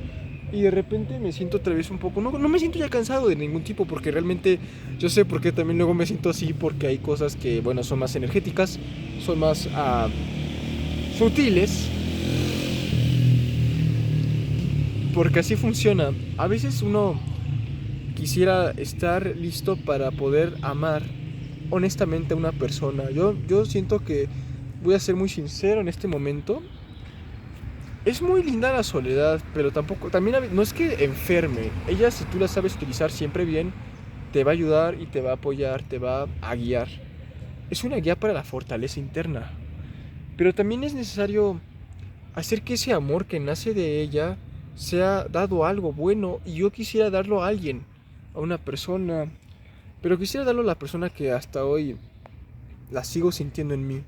Y de repente me siento otra vez un poco, no me siento ya cansado de ningún tipo, porque realmente yo sé por qué también luego me siento así, porque hay cosas que, bueno, son más energéticas, son más sutiles, porque así funciona. A veces uno quisiera estar listo para poder amar honestamente a una persona. Yo siento que voy a ser muy sincero en este momento. Es muy linda la soledad, pero tampoco, también no es que enferme. Ella, si tú la sabes utilizar siempre bien, te va a ayudar y te va a apoyar, te va a guiar. Es una guía para la fortaleza interna. Pero también es necesario hacer que ese amor que nace de ella sea dado algo bueno, y yo quisiera darlo a alguien, a una persona, pero quisiera darlo a la persona que hasta hoy la sigo sintiendo en mí.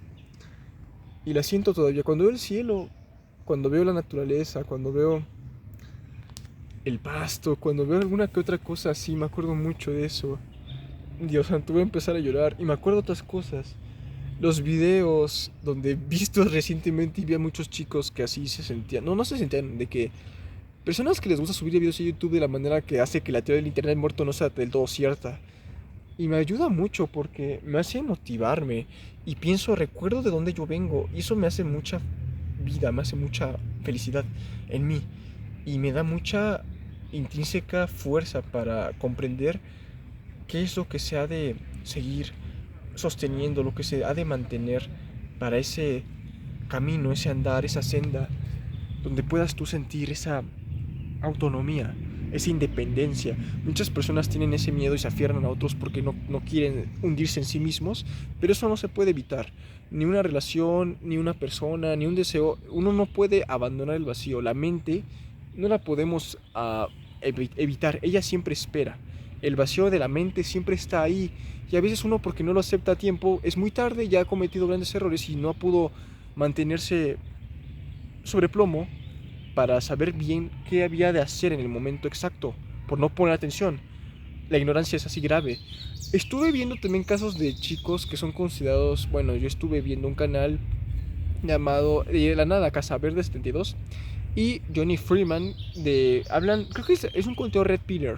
Y la siento todavía. Cuando veo el cielo, cuando veo la naturaleza, cuando veo el pasto, cuando veo alguna que otra cosa así, me acuerdo mucho de eso. Dios santo, voy a empezar a llorar. Y me acuerdo otras cosas. Los videos donde he visto recientemente y vi a muchos chicos que así se sentían. No se sentían, de que personas que les gusta subir videos a YouTube de la manera que hace que la teoría del internet muerto no sea del todo cierta. Y me ayuda mucho porque me hace motivarme y pienso, recuerdo de dónde yo vengo, y eso me hace mucha vida, me hace mucha felicidad en mí y me da mucha intrínseca fuerza para comprender qué es lo que se ha de seguir sosteniendo, lo que se ha de mantener para ese camino, ese andar, esa senda donde puedas tú sentir esa autonomía, esa independencia. Muchas personas tienen ese miedo y se aferran a otros porque no quieren hundirse en sí mismos, pero eso no se puede evitar. Ni una relación, ni una persona, ni un deseo. Uno no puede abandonar el vacío. La mente no la podemos evitar. Ella siempre espera. El vacío de la mente siempre está ahí. Y a veces uno, porque no lo acepta a tiempo, es muy tarde, ya ha cometido grandes errores y no pudo mantenerse sobre plomo para saber bien qué había de hacer en el momento exacto, por no poner atención. La ignorancia es así grave. Estuve viendo también casos de chicos que son considerados, bueno, yo estuve viendo un canal llamado de la nada Casa Verde 72 y Johnny Freeman creo que es un conteo Red Pillar.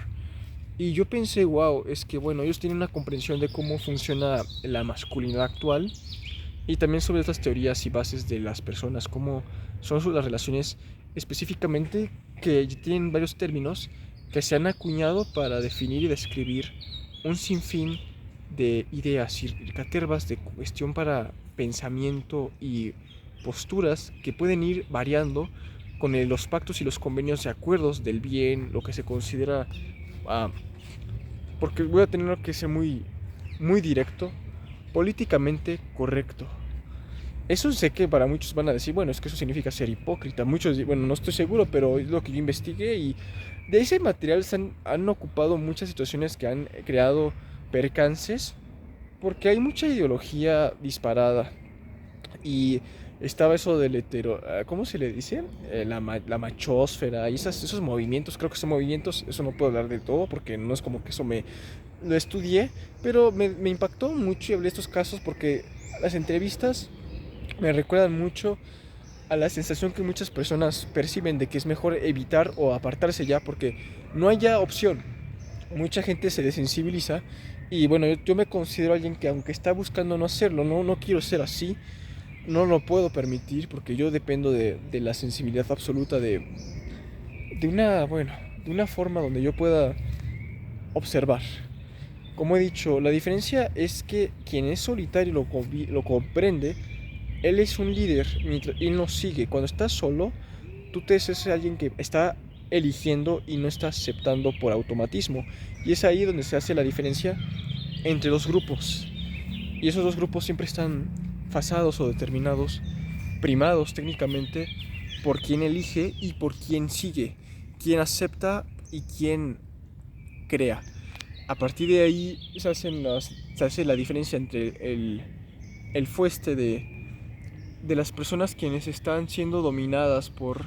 Y yo pensé, wow, es que bueno, ellos tienen una comprensión de cómo funciona la masculinidad actual y también sobre estas teorías y bases de las personas, cómo son las relaciones específicamente, que tienen varios términos que se han acuñado para definir y describir un sinfín de ideas y catervas de cuestión para pensamiento y posturas que pueden ir variando con los pactos y los convenios de acuerdos del bien, lo que se considera, uh, porque voy a tener que ser muy directo, políticamente correcto. Eso sé que para muchos van a decir, bueno, es que eso significa ser hipócrita. Muchos, bueno, no estoy seguro, pero es lo que yo investigué, y de ese material han ocupado muchas situaciones que han creado percances, porque hay mucha ideología disparada. Y estaba eso del ¿cómo se le dice? La machósfera y esos movimientos, creo que son movimientos, eso no puedo hablar de todo porque no es como que eso lo estudié, pero me impactó mucho y hablé de estos casos porque las entrevistas me recuerdan mucho a la sensación que muchas personas perciben de que es mejor evitar o apartarse ya porque no hay ya opción. Mucha gente se desensibiliza y bueno, yo me considero alguien que aunque está buscando no hacerlo, no quiero ser así, no lo puedo permitir porque yo dependo de la sensibilidad absoluta bueno, de una forma donde yo pueda observar. Como he dicho, la diferencia es que quien es solitario lo comprende. Él es un líder, él nos sigue. Cuando estás solo, tú te haces alguien que está eligiendo y no está aceptando por automatismo. Y es ahí donde se hace la diferencia entre los grupos. Y esos dos grupos siempre están fasados o determinados, primados técnicamente, por quién elige y por quién sigue, quién acepta y quién crea. A partir de ahí se hace la diferencia entre el fueste de las personas quienes están siendo dominadas por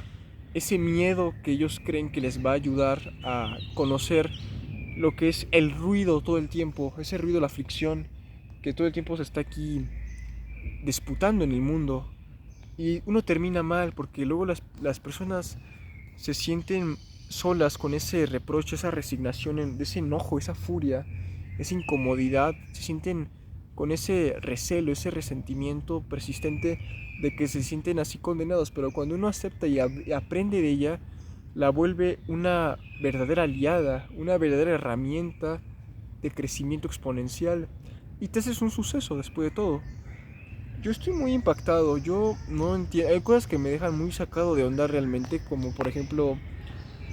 ese miedo que ellos creen que les va a ayudar a conocer lo que es el ruido todo el tiempo, ese ruido, la fricción que todo el tiempo se está aquí disputando en el mundo. Y uno termina mal porque luego las personas se sienten solas con ese reproche, esa resignación, de ese enojo, esa furia, esa incomodidad, se sienten con ese recelo, ese resentimiento persistente de que se sienten así condenados, pero cuando uno acepta y aprende de ella, la vuelve una verdadera aliada, una verdadera herramienta de crecimiento exponencial y te haces un suceso después de todo. Yo estoy muy impactado, yo no entiendo, hay cosas que me dejan muy sacado de onda realmente, como por ejemplo,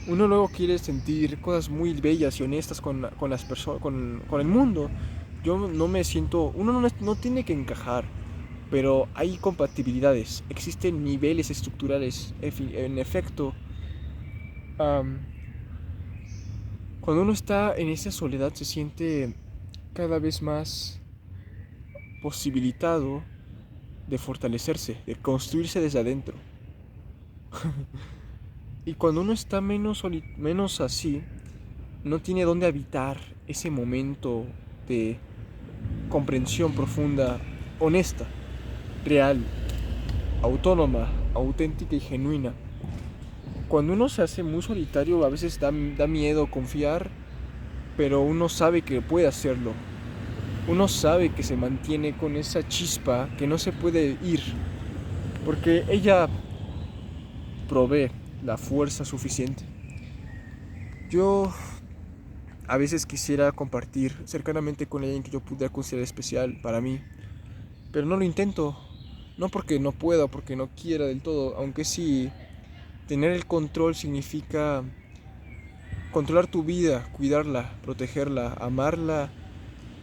uno luego quiere sentir cosas muy bellas y honestas con las personas, con el mundo. Yo no me siento, uno no tiene que encajar, pero hay compatibilidades, existen niveles estructurales, en efecto. am, Cuando uno está en esa soledad se siente cada vez más posibilitado de fortalecerse, de construirse desde adentro. Y cuando uno está menos así, no tiene dónde habitar ese momento de comprensión profunda, honesta, real, autónoma, auténtica y genuina. Cuando uno se hace muy solitario, a veces da miedo confiar, pero uno sabe que puede hacerlo. Uno sabe que se mantiene con esa chispa que no se puede ir, porque ella provee la fuerza suficiente. Yo a veces quisiera compartir cercanamente con alguien que yo pudiera considerar especial para mí, pero no lo intento. No porque no pueda, porque no quiera del todo, aunque sí, tener el control significa controlar tu vida, cuidarla, protegerla, amarla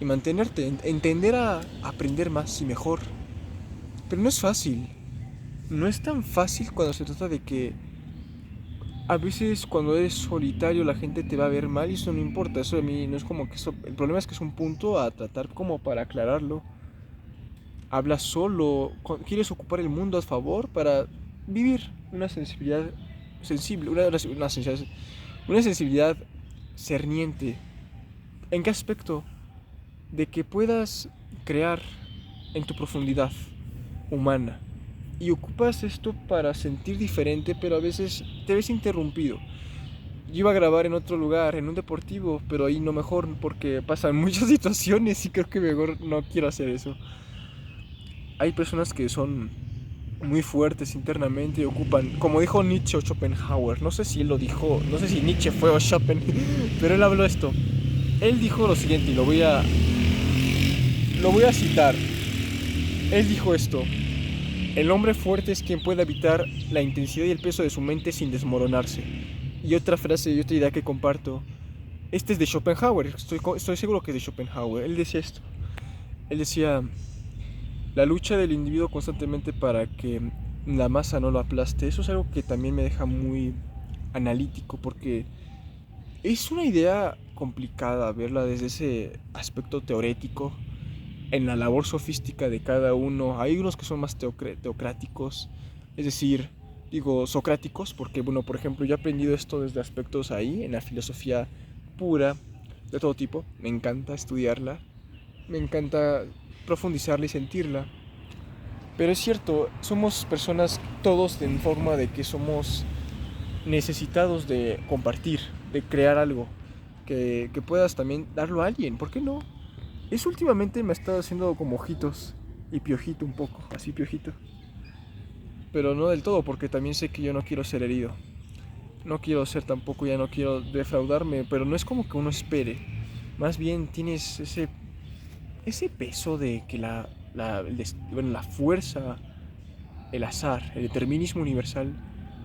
y mantenerte, entender a aprender más y mejor. Pero no es fácil. No es tan fácil cuando se trata de que a veces cuando eres solitario la gente te va a ver mal y eso no importa. Eso a mí no es como que eso. El problema es que es un punto a tratar como para aclararlo. Hablas solo, quieres ocupar el mundo a favor para vivir una sensibilidad sensible, una sensibilidad cerniente. ¿En qué aspecto? De que puedas crear en tu profundidad humana y ocupas esto para sentir diferente, pero a veces te ves interrumpido. Yo iba a grabar en otro lugar, en un deportivo, pero ahí no mejor porque pasan muchas situaciones y creo que mejor no quiero hacer eso. Hay personas que son muy fuertes internamente y ocupan, como dijo Nietzsche o Schopenhauer, no sé si él lo dijo, no sé si Nietzsche fue o Schopenhauer, pero él habló esto. Él dijo lo siguiente y lo voy a citar. Él dijo esto: el hombre fuerte es quien puede evitar la intensidad y el peso de su mente sin desmoronarse. Y otra frase y otra idea que comparto, este es de Schopenhauer, estoy seguro que es de Schopenhauer. Él decía esto, él decía, la lucha del individuo constantemente para que la masa no lo aplaste. Eso es algo que también me deja muy analítico porque es una idea complicada verla desde ese aspecto teórico en la labor sofística de cada uno. Hay unos que son más teocráticos, es decir, digo socráticos, porque bueno, por ejemplo, yo he aprendido esto desde aspectos ahí, en la filosofía pura, de todo tipo. Me encanta estudiarla, me encanta profundizarla y sentirla. Pero es cierto, somos personas todos en forma de que somos necesitados de compartir, de crear algo, que puedas también darlo a alguien, ¿por qué no? Eso últimamente me ha estado haciendo como ojitos y piojito un poco, así piojito. Pero no del todo, porque también sé que yo no quiero ser herido. No quiero ser tampoco, ya no quiero defraudarme, pero no es como que uno espere. Más bien tienes ese peso de que la fuerza, el azar, el determinismo universal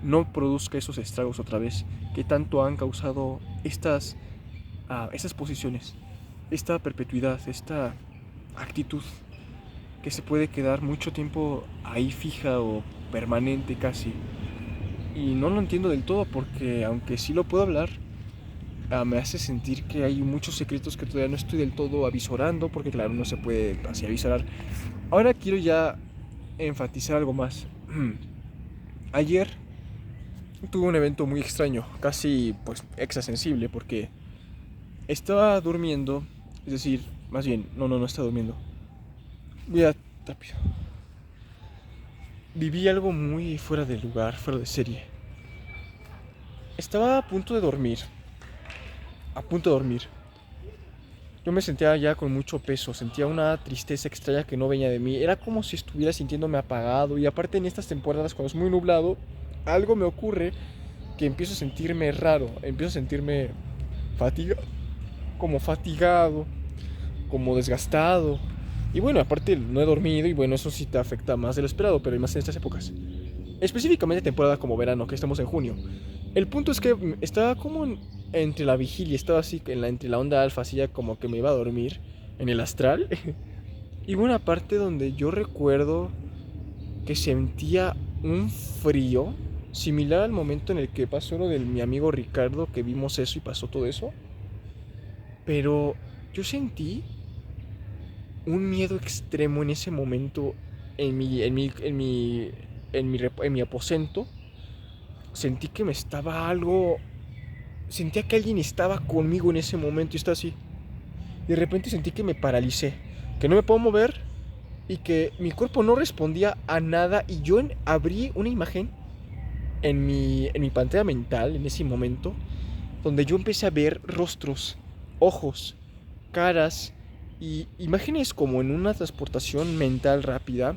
no produzca esos estragos otra vez que tanto han causado estas posiciones, esta perpetuidad, esta actitud que se puede quedar mucho tiempo ahí fija o permanente casi. Y no lo entiendo del todo porque aunque sí lo puedo hablar, me hace sentir que hay muchos secretos que todavía no estoy del todo avisorando, porque claro, no se puede así avisorar. Ahora quiero ya enfatizar algo más. Ayer tuve un evento muy extraño, casi pues exasensible, porque estaba durmiendo, es decir, más bien, no estaba durmiendo. Voy a rápido. Viví algo muy fuera de lugar, fuera de serie. Estaba a punto de dormir. A punto de dormir. Yo me sentía ya con mucho peso, sentía una tristeza extraña que no venía de mí. Era como si estuviera sintiéndome apagado. Y aparte en estas temporadas, cuando es muy nublado, algo me ocurre que empiezo a sentirme raro. Empiezo a sentirme fatigado, como desgastado. Y bueno, aparte no he dormido y bueno, eso sí te afecta más de lo esperado, pero más en estas épocas. Específicamente temporada como verano, que estamos en junio. El punto es que estaba como entre la vigilia, estaba así entre la onda alfa, así ya como que me iba a dormir en el astral. Y hubo una parte donde yo recuerdo que sentía un frío similar al momento en el que pasó lo de mi amigo Ricardo, que vimos eso y pasó todo eso. Pero yo sentí un miedo extremo en ese momento en mi aposento. Sentí que me estaba algo. Sentía que alguien estaba conmigo en ese momento y estaba así. Y de repente sentí que me paralicé, que no me puedo mover y que mi cuerpo no respondía a nada. Y yo abrí una imagen en mi pantalla mental en ese momento, donde yo empecé a ver rostros, ojos, caras y imágenes como en una transportación mental rápida,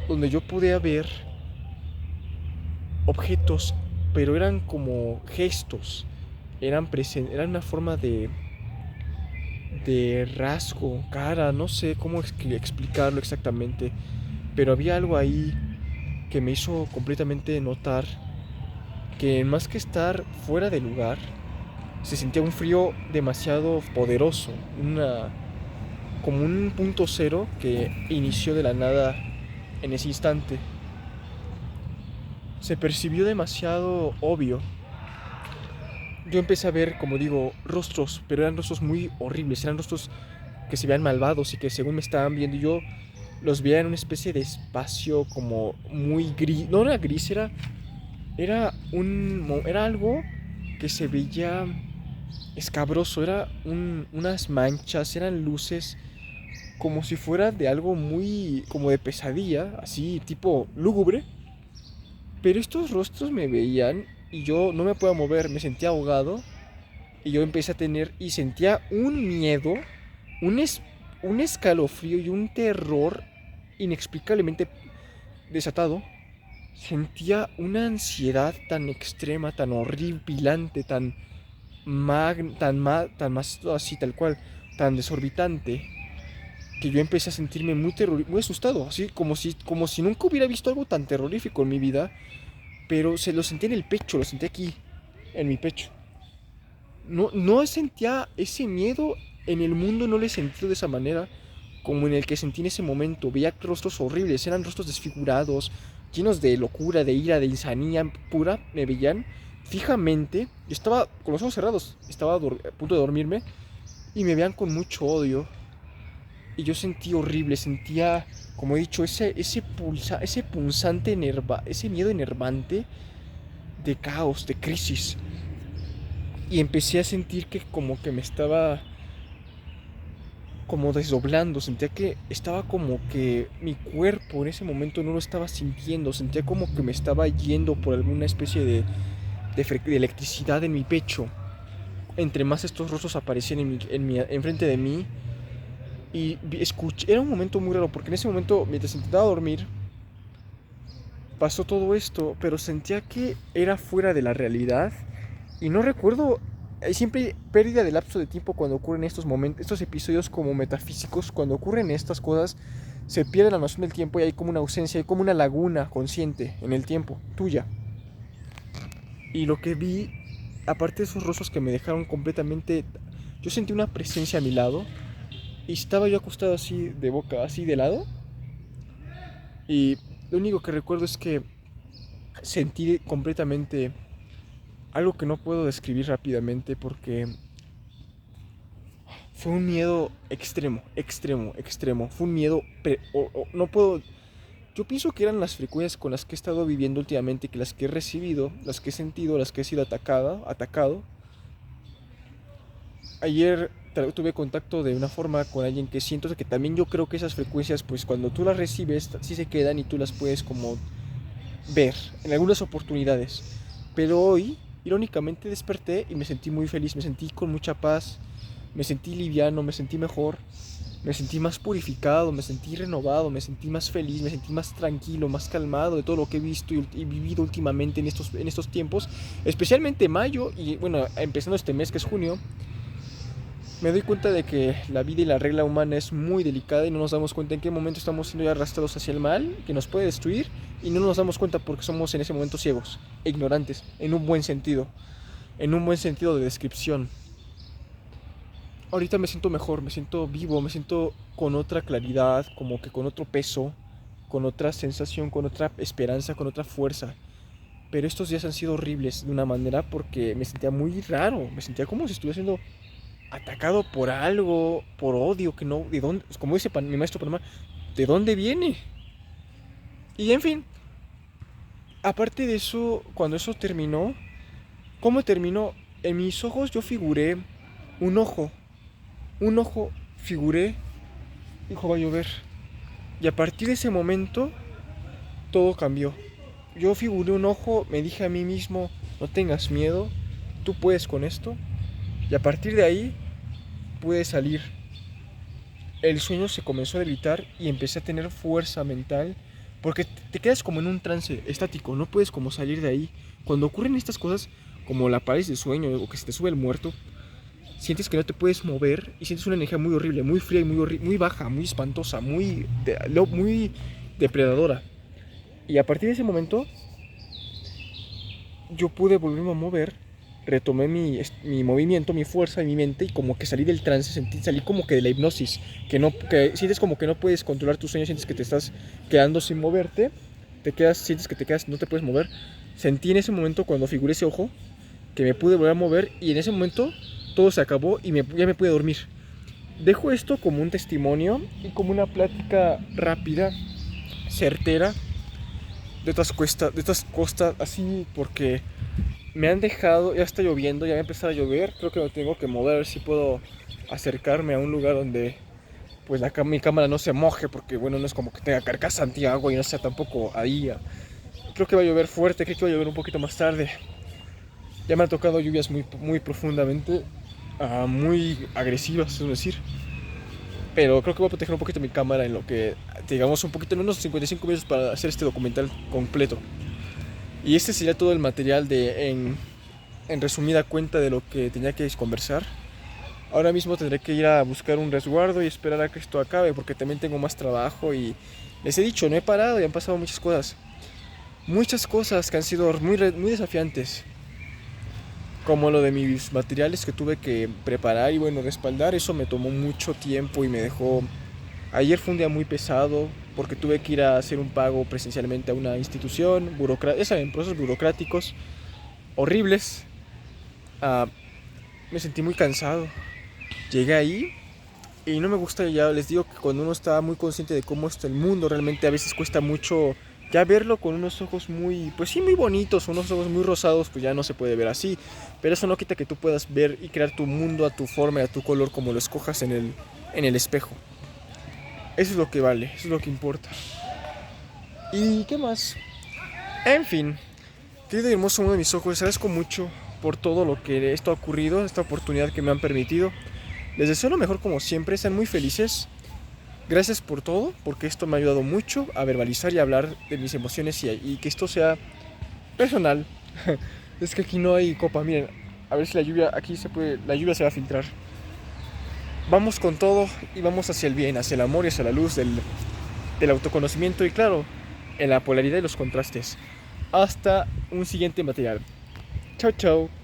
donde yo podía ver objetos, pero eran como gestos, eran una forma de rasgo, cara, no sé cómo explicarlo exactamente, pero había algo ahí que me hizo completamente notar que más que estar fuera de lugar, se sentía un frío demasiado poderoso, como un punto cero que inició de la nada en ese instante. Se percibió demasiado obvio. Yo empecé a ver, como digo, rostros, pero eran rostros muy horribles, eran rostros que se veían malvados y que según me estaban viendo yo los veía en una especie de espacio como muy gris, no era gris, era algo que se veía escabroso, unas manchas, eran luces como si fuera de algo muy como de pesadilla, así tipo lúgubre, pero estos rostros me veían y yo no me podía mover, me sentía ahogado y yo empecé a tener y sentía un miedo, un, es, un escalofrío y un terror inexplicablemente desatado. Sentía una ansiedad tan extrema, tan horripilante, tan más así tal cual, tan desorbitante, que yo empecé a sentirme muy asustado, así como si nunca hubiera visto algo tan terrorífico en mi vida, pero se lo sentí en el pecho, lo sentí aquí, en mi pecho. No sentía ese miedo en el mundo, no lo he sentido de esa manera como en el que sentí en ese momento. Veía rostros horribles, eran rostros desfigurados, llenos de locura, de ira, de insanía pura. Me veían fijamente. Yo estaba con los ojos cerrados, estaba a punto de dormirme y me veían con mucho odio. Y yo sentí horrible, sentía, como he dicho, ese punzante ese miedo enervante de caos, de crisis. Y empecé a sentir que como que me estaba como desdoblando, sentía que estaba como que mi cuerpo en ese momento no lo estaba sintiendo, sentía como que me estaba yendo por alguna especie de electricidad en mi pecho. Entre más estos rostros aparecían enfrente de mí y escuché, era un momento muy raro porque en ese momento mientras intentaba dormir pasó todo esto, pero sentía que era fuera de la realidad y no recuerdo. Hay siempre pérdida de lapso de tiempo cuando ocurren estos momentos, estos episodios como metafísicos. Cuando ocurren estas cosas, se pierde la noción del tiempo y hay como una ausencia, hay como una laguna consciente en el tiempo, tuya. Y lo que vi, aparte de esos rostros que me dejaron completamente... Yo sentí una presencia a mi lado y estaba yo acostado así de boca, así de lado. Y lo único que recuerdo es que sentí completamente algo que no puedo describir rápidamente porque fue un miedo extremo, extremo, extremo. Fue un miedo... no puedo... Yo pienso que eran las frecuencias con las que he estado viviendo últimamente, que las que he recibido, las que he sentido, las que he sido atacado. Ayer tuve contacto de una forma con alguien que siento que también yo creo que esas frecuencias, pues cuando tú las recibes, sí se quedan y tú las puedes como ver en algunas oportunidades. Pero hoy, irónicamente, desperté y me sentí muy feliz, me sentí con mucha paz, me sentí liviano, me sentí mejor, me sentí más purificado, me sentí renovado, me sentí más feliz, me sentí más tranquilo, más calmado de todo lo que he visto y vivido últimamente en estos tiempos, especialmente mayo y bueno, empezando este mes que es junio. Me doy cuenta de que la vida y la regla humana es muy delicada y no nos damos cuenta en qué momento estamos siendo ya arrastrados hacia el mal, que nos puede destruir, y no nos damos cuenta porque somos en ese momento ciegos, ignorantes, en un buen sentido de descripción. Ahorita me siento mejor, me siento vivo, me siento con otra claridad, como que con otro peso, con otra sensación, con otra esperanza, con otra fuerza. Pero estos días han sido horribles de una manera porque me sentía muy raro, me sentía como si estuviera siendo atacado por algo, por odio, que no, de dónde, como dice mi maestro Panamá, ¿de dónde viene? Y en fin, aparte de eso, cuando eso terminó, ¿cómo terminó? En mis ojos yo figuré un ojo, figuré, dijo va a llover. Y a partir de ese momento, todo cambió. Yo figuré un ojo, me dije a mí mismo, no tengas miedo, tú puedes con esto. Y a partir de ahí, pude salir. El sueño se comenzó a debilitar y empecé a tener fuerza mental porque te quedas como en un trance estático, no puedes como salir de ahí. Cuando ocurren estas cosas como la parálisis de sueño o que se te sube el muerto, sientes que no te puedes mover y sientes una energía muy horrible, muy fría y muy baja, muy espantosa, muy depredadora. Y a partir de ese momento yo pude volverme a mover, retomé mi movimiento, mi fuerza y mi mente y como que salí del trance, salí como que de la hipnosis, que sientes como que no puedes controlar tus sueños, sientes que te estás quedando sin moverte, sientes que te quedas, no te puedes mover. Sentí en ese momento cuando figuré ese ojo que me pude volver a mover y en ese momento todo se acabó y ya me pude dormir. Dejo esto como un testimonio y como una plática rápida, certera, de estas costas así porque me han dejado, ya está lloviendo, ya va a empezar a llover, creo que me tengo que mover a ver si puedo acercarme a un lugar donde pues mi cámara no se moje porque bueno, no es como que tenga carcasa antiagua y no sea tampoco ahí. Creo que va a llover fuerte, creo que va a llover un poquito más tarde. Ya me han tocado lluvias muy profundamente, muy agresivas, es decir. Pero creo que voy a proteger un poquito mi cámara en lo que, digamos, un poquito, en unos 55 minutos para hacer este documental completo. Y este sería todo el material en resumida cuenta de lo que tenía que conversar. Ahora mismo tendré que ir a buscar un resguardo y esperar a que esto acabe porque también tengo más trabajo y les he dicho, no he parado y han pasado muchas cosas. Muchas cosas que han sido muy desafiantes. Como lo de mis materiales que tuve que preparar y bueno, respaldar. Eso me tomó mucho tiempo y me dejó... Ayer fue un día muy pesado porque tuve que ir a hacer un pago presencialmente a una institución, ya saben, procesos burocráticos horribles. Me sentí muy cansado. Llegué ahí y no me gusta, ya les digo que cuando uno está muy consciente de cómo está el mundo, realmente a veces cuesta mucho ya verlo con unos ojos muy, pues sí, muy bonitos, unos ojos muy rosados, pues ya no se puede ver así. Pero eso no quita que tú puedas ver y crear tu mundo a tu forma y a tu color como lo escojas en el espejo. Eso es lo que vale, eso es lo que importa. ¿Y qué más? En fin, querido y hermoso mundo de mis ojos, les agradezco mucho por todo lo que esto ha ocurrido, esta oportunidad que me han permitido. Les deseo lo mejor como siempre, sean muy felices. Gracias por todo, porque esto me ha ayudado mucho a verbalizar y a hablar de mis emociones y que esto sea personal. Es que aquí no hay copa, miren, a ver si la lluvia se va a filtrar. Vamos con todo y vamos hacia el bien, hacia el amor y hacia la luz del autoconocimiento y claro, en la polaridad y los contrastes. Hasta un siguiente material. Chao, chao.